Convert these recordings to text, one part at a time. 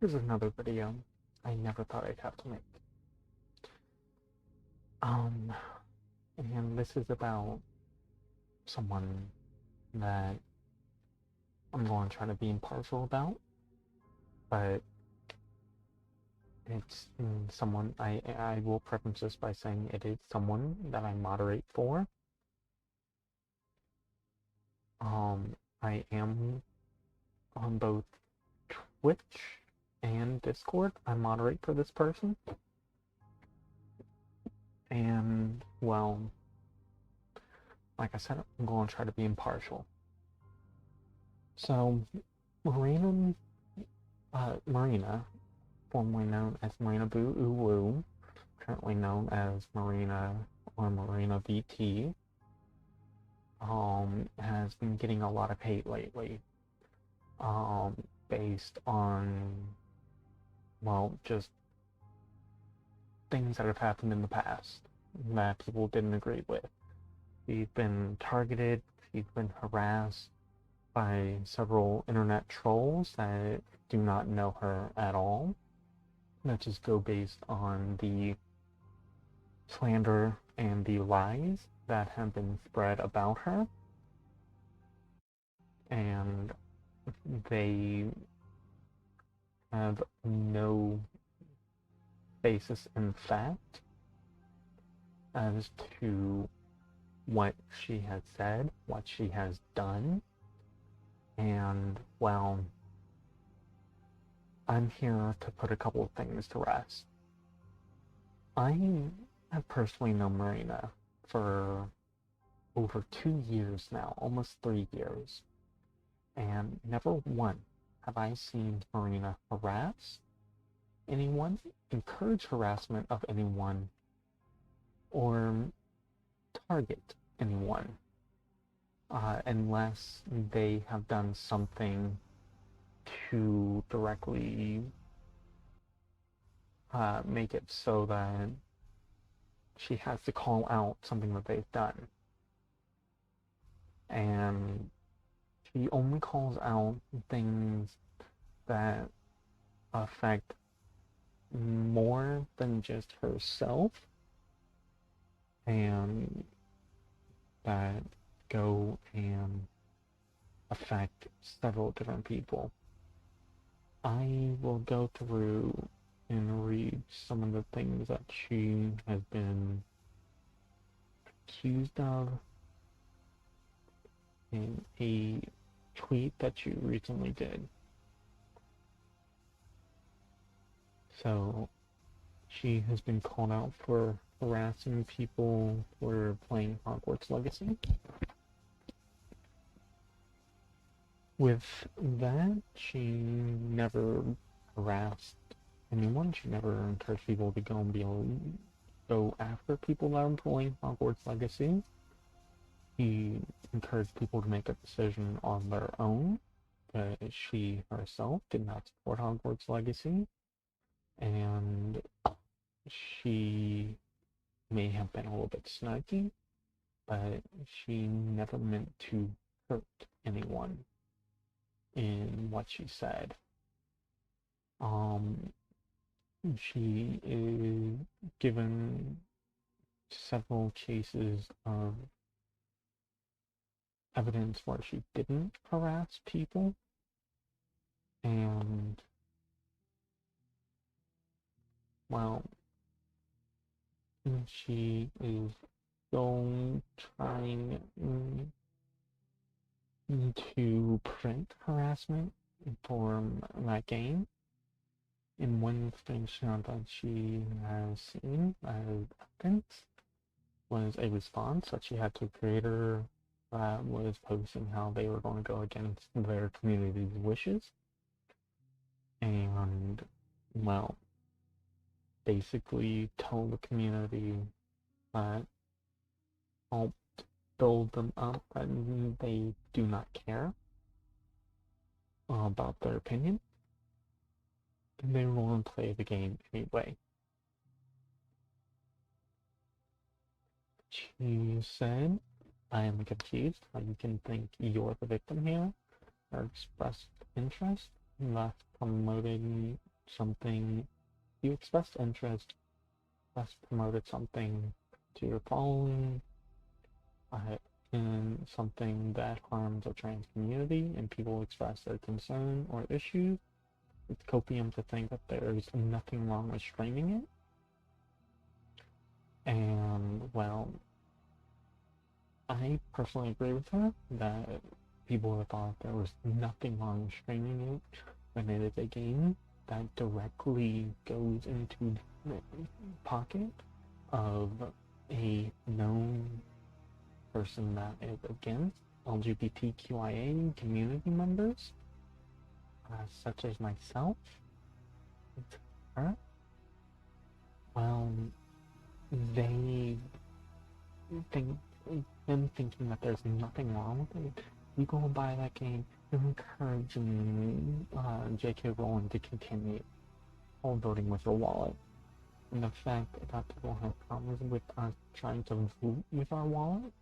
Here's another video I never thought I'd have to make. Um, and this is about someone that I'm going to try to be impartial about, but it's someone, I will preface this by saying it is someone that I moderate for. I am on both Twitch and Discord. I moderate for this person. And, well, like I said, I'm going to try to be impartial. So, Marina, formerly known as Marina Boo Ooh Woo, currently known as Marina or Marina VT, has been getting a lot of hate lately, based on, well, just things that have happened in the past that people didn't agree with. She's been targeted, she's been harassed by several internet trolls that do not know her at all, that just go based on the slander and the lies that have been spread about her, and they have no basis in fact as to what she has said, what she has done, and, well, I'm here to put a couple of things to rest. I have personally known Marina for over 2 years now, almost 3 years, and never once have I seen Marina harass anyone, encourage harassment of anyone, or target anyone, unless they have done something to directly make it so that she has to call out something that they've done. And she only calls out things that affect more than just herself and that go and affect several different people. I will go through and read some of the things that she has been accused of in a tweet that she recently did. So, she has been called out for harassing people for playing Hogwarts Legacy. With that, she never harassed anyone. She never encouraged people to go and go after people that are playing Hogwarts Legacy. She encouraged people to make a decision on their own. She herself did not support Hogwarts Legacy, and she may have been a little bit snarky, but she never meant to hurt anyone in what she said. She is given several cases of evidence where she didn't harass people, and, well, she is still trying to prevent harassment from that game. And one thing that she has seen as evidence was a response that she had to a creator that was posting how they were going to go against their community's wishes. And, well, basically told the community that helped build them up that they do not care about their opinion, and they want to play the game anyway. She said, "I am confused how you can think you're the victim here, or expressed interest, thus promoting something, you expressed interest, thus promoted something to your following, uh, in something that harms a trans community, and people express their concern or issues, it's copium to think that there's nothing wrong with streaming it. And, well, I personally agree with her that people have thought there was nothing wrong with streaming it when it is a game that directly goes into the pocket of a known person that is against LGBTQIA community members, such as myself. It's her. Well, they think them thinking that there's nothing wrong with it. You go and buy that game, you're encouraging J.K. Rowling to continue all voting with your wallet. And the fact that people have problems with us trying to vote with our wallet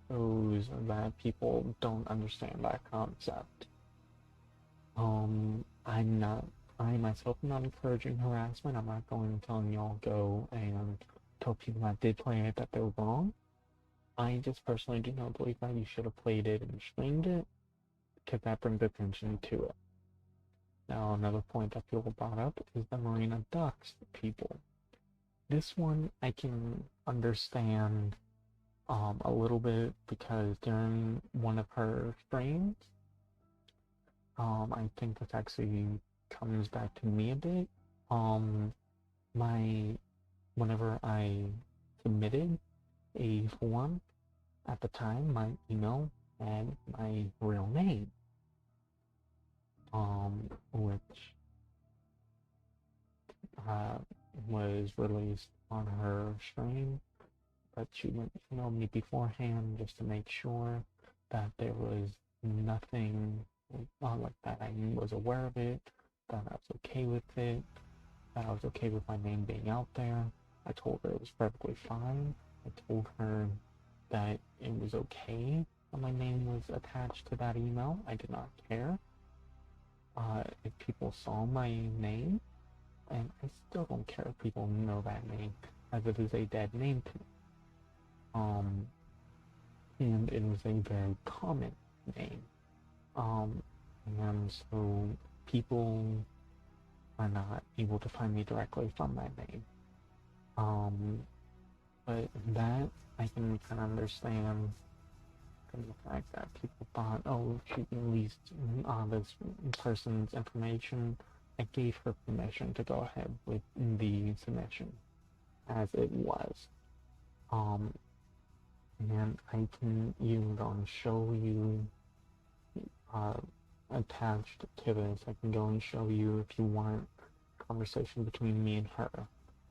shows that people don't understand that concept. I'm not, I myself am not encouraging harassment. I'm not going and telling y'all go and tell people that did play it that they're wrong. I just personally do not believe that you should have played it and streamed it, because that brings attention to it. Now, another point that people brought up is the Marina Ducks people. This one I can understand a little bit, because during one of her streams, I think this actually comes back to me a bit. My whenever I submitted a form at the time, my email had my real name, which uh, was released on her stream, but she went email me beforehand just to make sure that there was nothing like that. I was aware of it, that I was okay with it, that I was okay with my name being out there. I told her it was perfectly fine. I told her that it was okay that my name was attached to that email. I did not care if people saw my name, and I still don't care if people know that name, as it is a dead name to me. And it was a very common name. And so people are not able to find me directly from that name. But that I can kind of understand, from the fact that people thought, oh, she released this person's information. I gave her permission to go ahead with the submission as it was. And I can even go and show you attached to this. I can go and show you if you want conversation between me and her,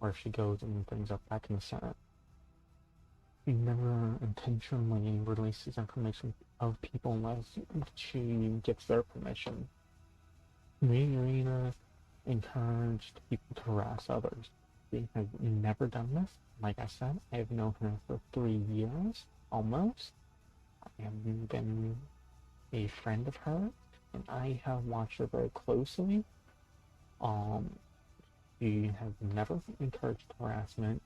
or if she goes and brings up that consent. She never intentionally releases information of people unless she gets their permission. Me and Marina encouraged people to harass others. We have never done this. Like I said, I have known her for 3 years, almost. I have been a friend of hers, and I have watched her very closely. She has never encouraged harassment.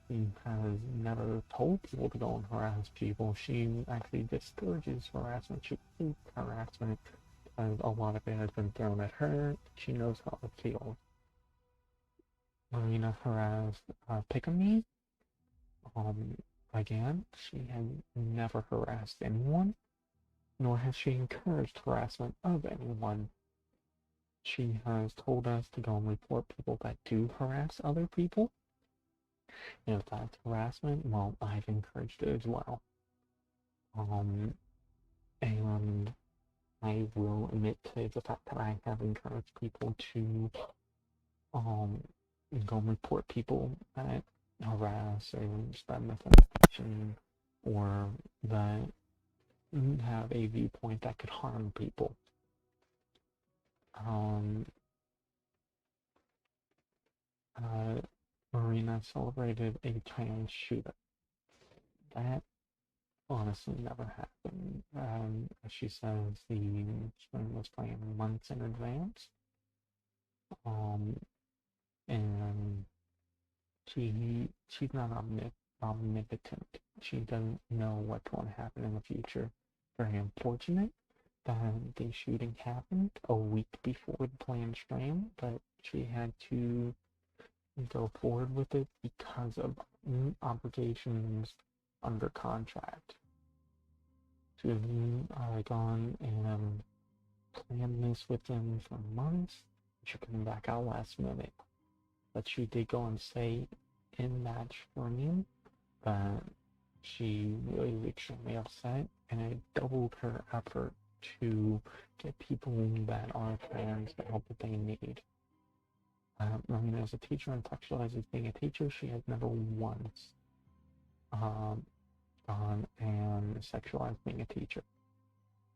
She has never told people to go and harass people. She actually discourages harassment. She hates harassment because a lot of it has been thrown at her. She knows how it feels. Marina harassed Picame. Again, she has never harassed anyone, nor has she encouraged harassment of anyone. She has told us to go and report people that do harass other people. And if that's harassment, well, I've encouraged it as well. And I will admit to the fact that I have encouraged people to go and report people that harass or spread misinformation, or that have a viewpoint that could harm people. Marina celebrated a trans shooter. That honestly never happened. As she says, the stream was planned months in advance. Um, and she's not omnipotent. She doesn't know what's going to happen in the future. Very unfortunate that the shooting happened a week before the planned stream, but she had to go forward with it because of obligations under contract. She was gone and planned this with them for months. She couldn't back out last minute, but she did go and say in that stream that she really was extremely upset, and it doubled her effort to get people that are trans the help that they need. As a teacher and sexualizes being a teacher, she has never once um, gone and sexualized being a teacher.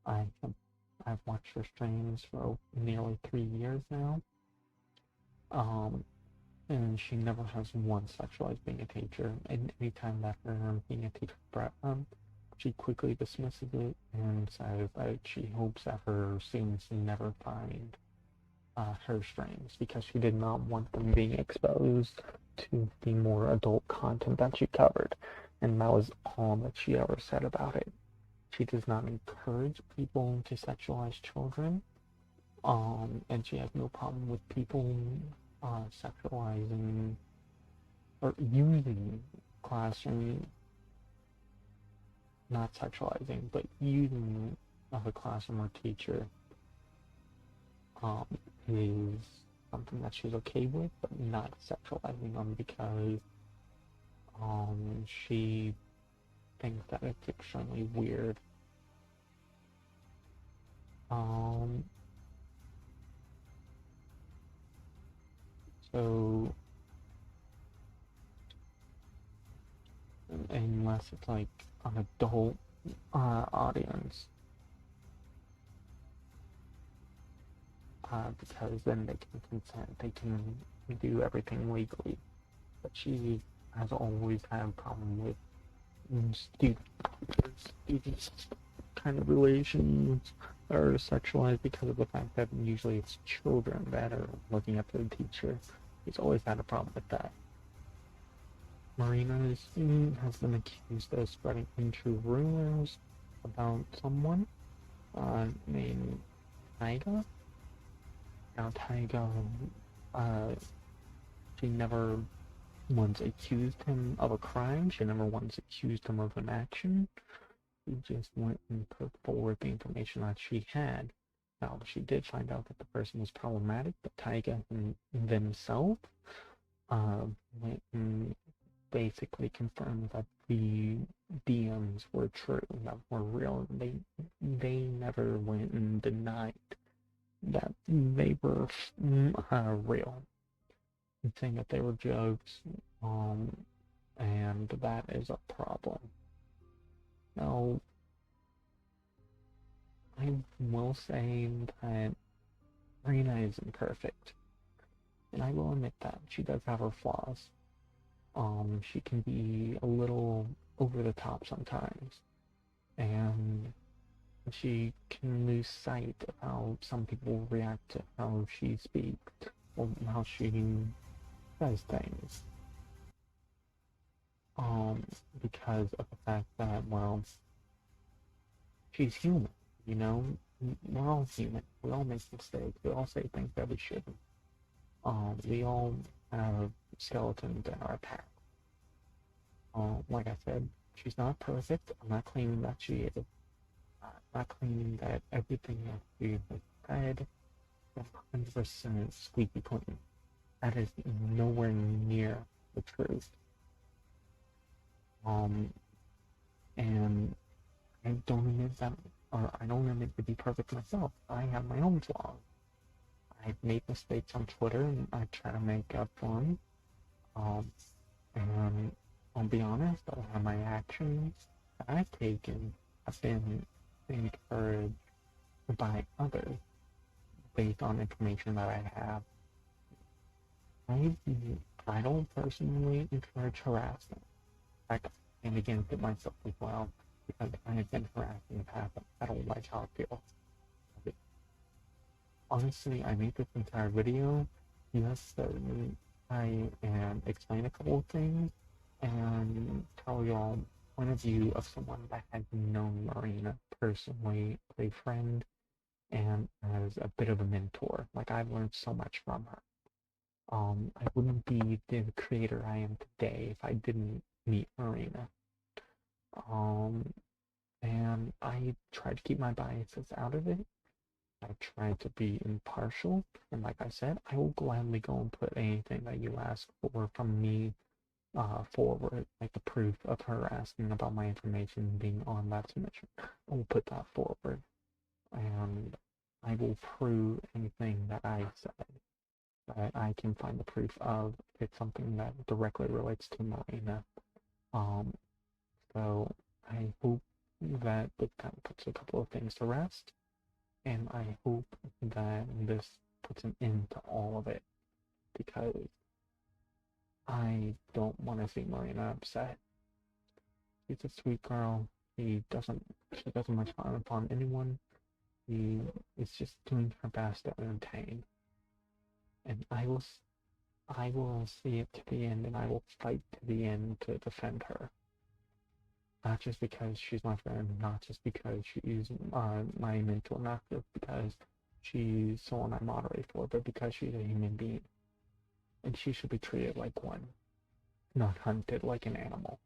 I have, I've watched her streams for nearly 3 years now, and she never has once sexualized being a teacher. And anytime that her being a teacher threatened, she quickly dismisses it and says that she hopes that her students never find her streams because she did not want them being exposed to the more adult content that she covered. And that was all that she ever said about it. She does not encourage people to sexualize children, and she has no problem with people sexualizing or using classroom, not sexualizing, but using of a classroom or teacher is something that she's okay with, but not sexualizing them because she thinks that it's extremely weird. So unless it's like an adult audience, because then they can consent, they can do everything legally. But she has always had a problem with students kind of relations are sexualized because of the fact that usually it's children that are looking up to the teacher. He's always had a problem with that. Marina has been accused of spreading untrue rumors about someone named Taiga. Now, Taiga, she never once accused him of a crime. She never once accused him of an action. She just went and put forward the information that she had. Now, she did find out that the person was problematic, but Taiga themselves went and basically confirmed that the DMs were true, that were real. They never went and denied that they were real, saying that they were jokes, and that is a problem. Now, I will say that Marina isn't perfect, and I will admit that she does have her flaws. She can be a little over the top sometimes, and she can lose sight of how some people react to how she speaks or how she says things. Because of the fact that, well, she's human, you know? We're all human. We all make mistakes. We all say things that we shouldn't. We all have skeletons in our past. Like I said, she's not perfect. I'm not claiming that she is. I'm not claiming that everything that she has said is 100% squeaky clean. That is nowhere near the truth. And I don't admit that, or I don't admit to be perfect myself. I have my own flaws. I've made mistakes on Twitter, and I try to make up for them. And I'll be honest, a lot of my actions that I've taken have been encouraged by others based on information that I have. I don't personally encourage harassment. In fact, I am against it myself as well because I have been harassed in the past. I don't like how it feels. Honestly, I made this entire video yes, I am explain a couple of things and tell y'all point of view of someone that had known Marina personally, a friend, and as a bit of a mentor. Like I've learned so much from her. I wouldn't be the creator I am today if I didn't meet Marina. Um, and I try to keep my biases out of it. I try to be impartial, and like I said, I will gladly go and put anything that you ask for from me forward, like the proof of her asking about my information being on that submission. I will put that forward, and I will prove anything that I said that I can find the proof of. It's something that directly relates to Marina. Um, so I hope that this kind of puts a couple of things to rest, and I hope that this puts an end to all of it because I don't want to see Marina upset. She's a sweet girl. She doesn't much harm anyone. She is just doing her best to entertain, and I will see it to the end, and I will fight to the end to defend her. Not just because she's my friend, not just because she's my mentor, not just because she's someone I moderate for, but because she's a human being, and she should be treated like one, not hunted like an animal.